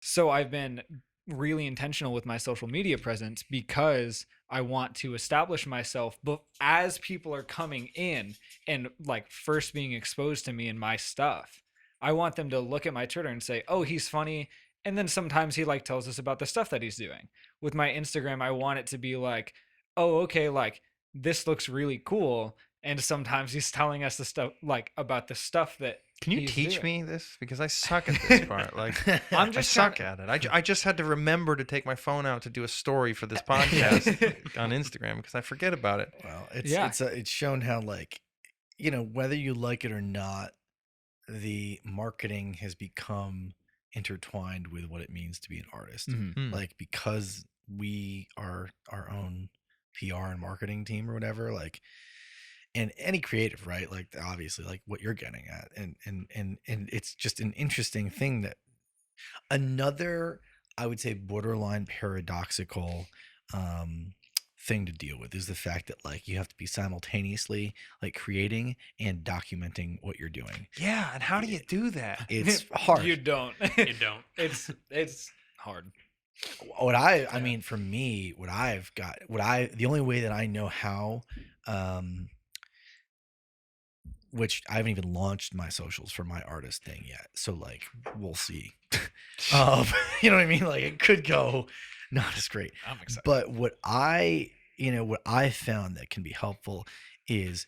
So I've been really intentional with my social media presence because I want to establish myself, but as people are coming in and like first being exposed to me and my stuff, I want them to look at my Twitter and say, "Oh, he's funny." And then sometimes he like tells us about the stuff that he's doing. With my Instagram, I want it to be like, "Oh, okay, like this looks really cool." And sometimes he's telling us the stuff like about the stuff that Can you he's teach doing. me this? Because I suck at this part. Like, I'm I just suck at it. I just had to remember to take my phone out to do a story for this podcast on Instagram because I forget about it. Well, Yeah. it's shown how, like, whether you like it or not, the marketing has become intertwined with what it means to be an artist. Mhm. Hmm. Like, because we are our own PR and marketing team or whatever, like, and any creative, right? Like, obviously, like what you're getting at, and it's just an interesting thing that another, I would say, borderline paradoxical thing to deal with is the fact that, like, you have to be simultaneously like creating and documenting what you're doing. Yeah, and how do you do that? It's hard. You don't. You don't. It's hard. What I mean, for me, the only way that I know how, which I haven't even launched my socials for my artist thing yet. So, like, we'll see. You know what I mean? Like, it could go not as great. I'm excited. But what I found that can be helpful is,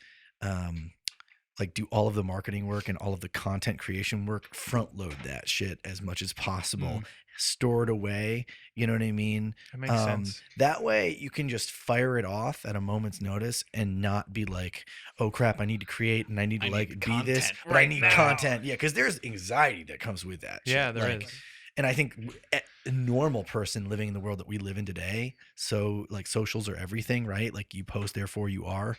like, do all of the marketing work and all of the content creation work, front load that shit as much as possible, store it away. You know what I mean? That makes sense. That way you can just fire it off at a moment's notice and not be like, oh crap, I need to create and I need to be this, content but I right need now. content. Yeah, because there's anxiety that comes with that. Yeah, shit. there Like, is. And I think a normal person living in the world that we live in today, so like socials are everything, right? Like, you post, therefore you are.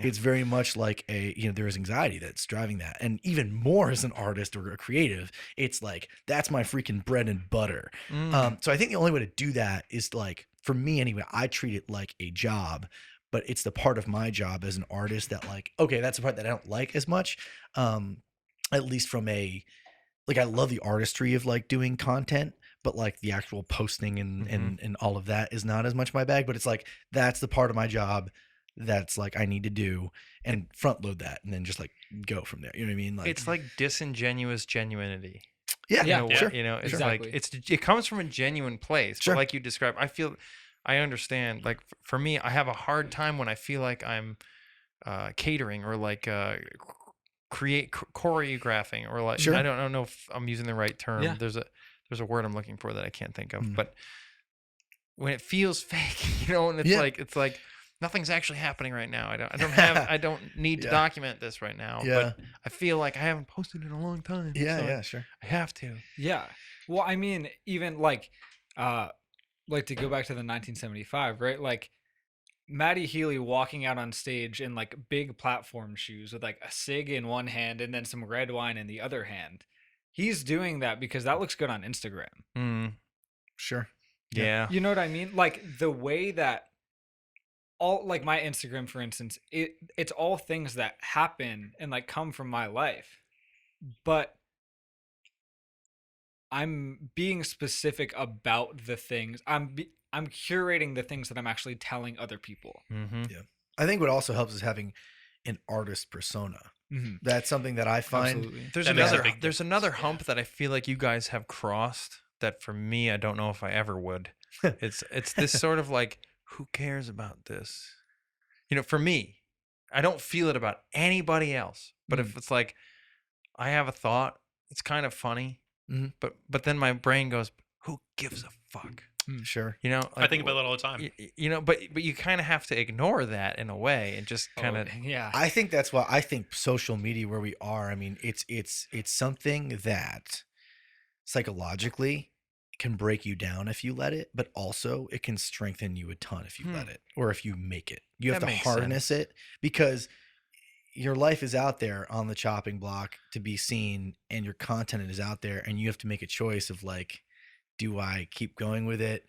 It's very much like there is anxiety that's driving that. And even more as an artist or a creative, it's like, that's my freaking bread and butter. So I think the only way to do that is, like, for me anyway, I treat it like a job, but it's the part of my job as an artist that, like, okay, that's the part that I don't like as much. At least from like, I love the artistry of like doing content, but like the actual posting and all of that is not as much my bag. But it's like, that's the part of my job that's like I need to do, and front load that and then just like go from there. You know what I mean? Like, It's like disingenuous genuinity. yeah, Yeah. It's Exactly. like it comes from a genuine place. Sure. But like you described, I understand. Like for me, I have a hard time when I feel like I'm catering or like choreographing or like Sure. I don't know if I'm using the right term. Yeah. There's a word I'm looking for that I can't think of. Mm. But when it feels fake, and it's like nothing's actually happening right now. I don't need to Yeah. document this right now. Yeah. But I feel like I haven't posted in a long time. Yeah, so yeah, sure. I have to. Yeah. Well, I mean, even like to go back to the 1975, right? Like Matty Healy walking out on stage in like big platform shoes with like a cig in one hand and then some red wine in the other hand. He's doing that because that looks good on Instagram. Mm, Sure. yeah. You know what I mean? Like the way that all like my Instagram, for instance, it's all things that happen and like come from my life. But I'm being specific about the things. I'm curating the things that I'm actually telling other people. Mm-hmm. I think what also helps is having an artist persona. Mm-hmm. That's something that I find. Absolutely. That makes a big There's another hump that I feel like you guys have crossed that for me I don't know if I ever would. It's this sort of like, who cares about this? For me, I don't feel it about anybody else. But if it's like I have a thought, it's kind of funny. Mhm. But then my brain goes, who gives a fuck? Sure. I think about that all the time. But you kind of have to ignore that in a way and just kind of yeah. I think that's why I think social media, where we are, I mean, it's something that psychologically can break you down if you let it, but also it can strengthen you a ton if you let it, or if you make it. You have That to makes harness sense. it, because your life is out there on the chopping block to be seen, and your content is out there, and you have to make a choice of like, do I keep going with it?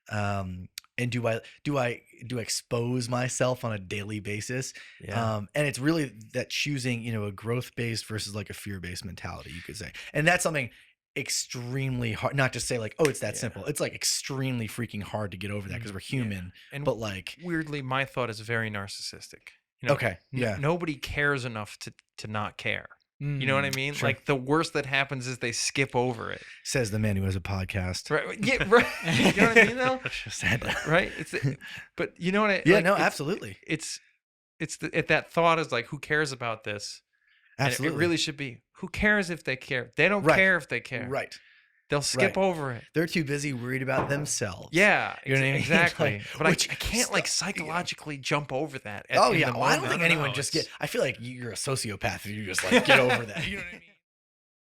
And do I expose myself on a daily basis? yeah. And it's really that choosing, a growth based versus like a fear based mentality, you could say. And that's something, extremely hard. Not just say like, oh, it's that Yeah. simple. It's like extremely freaking hard to get over that because we're human. And But like, weirdly, my thought is very narcissistic. You know, okay, yeah, nobody cares enough to not care. You know what I mean? sure. Like the worst that happens is they skip over it. says the man who has a podcast. Right? Yeah, right. You know what I mean? Though, Just said that. right? But you know what I? Yeah, like, no, it's- absolutely, It's that thought is like, who cares about this? And absolutely. it really should be, who cares if they care? They don't Right. care if they care. Right. They'll skip Right. over it. They're too busy worried about themselves. Yeah, You know what I mean? exactly. Like, But which I can't like stuff- psychologically jump over that. Oh in yeah. the Well, I don't moment. think anyone know, just it's- get. I feel like you're a sociopath if you just like get over that. You know what I mean?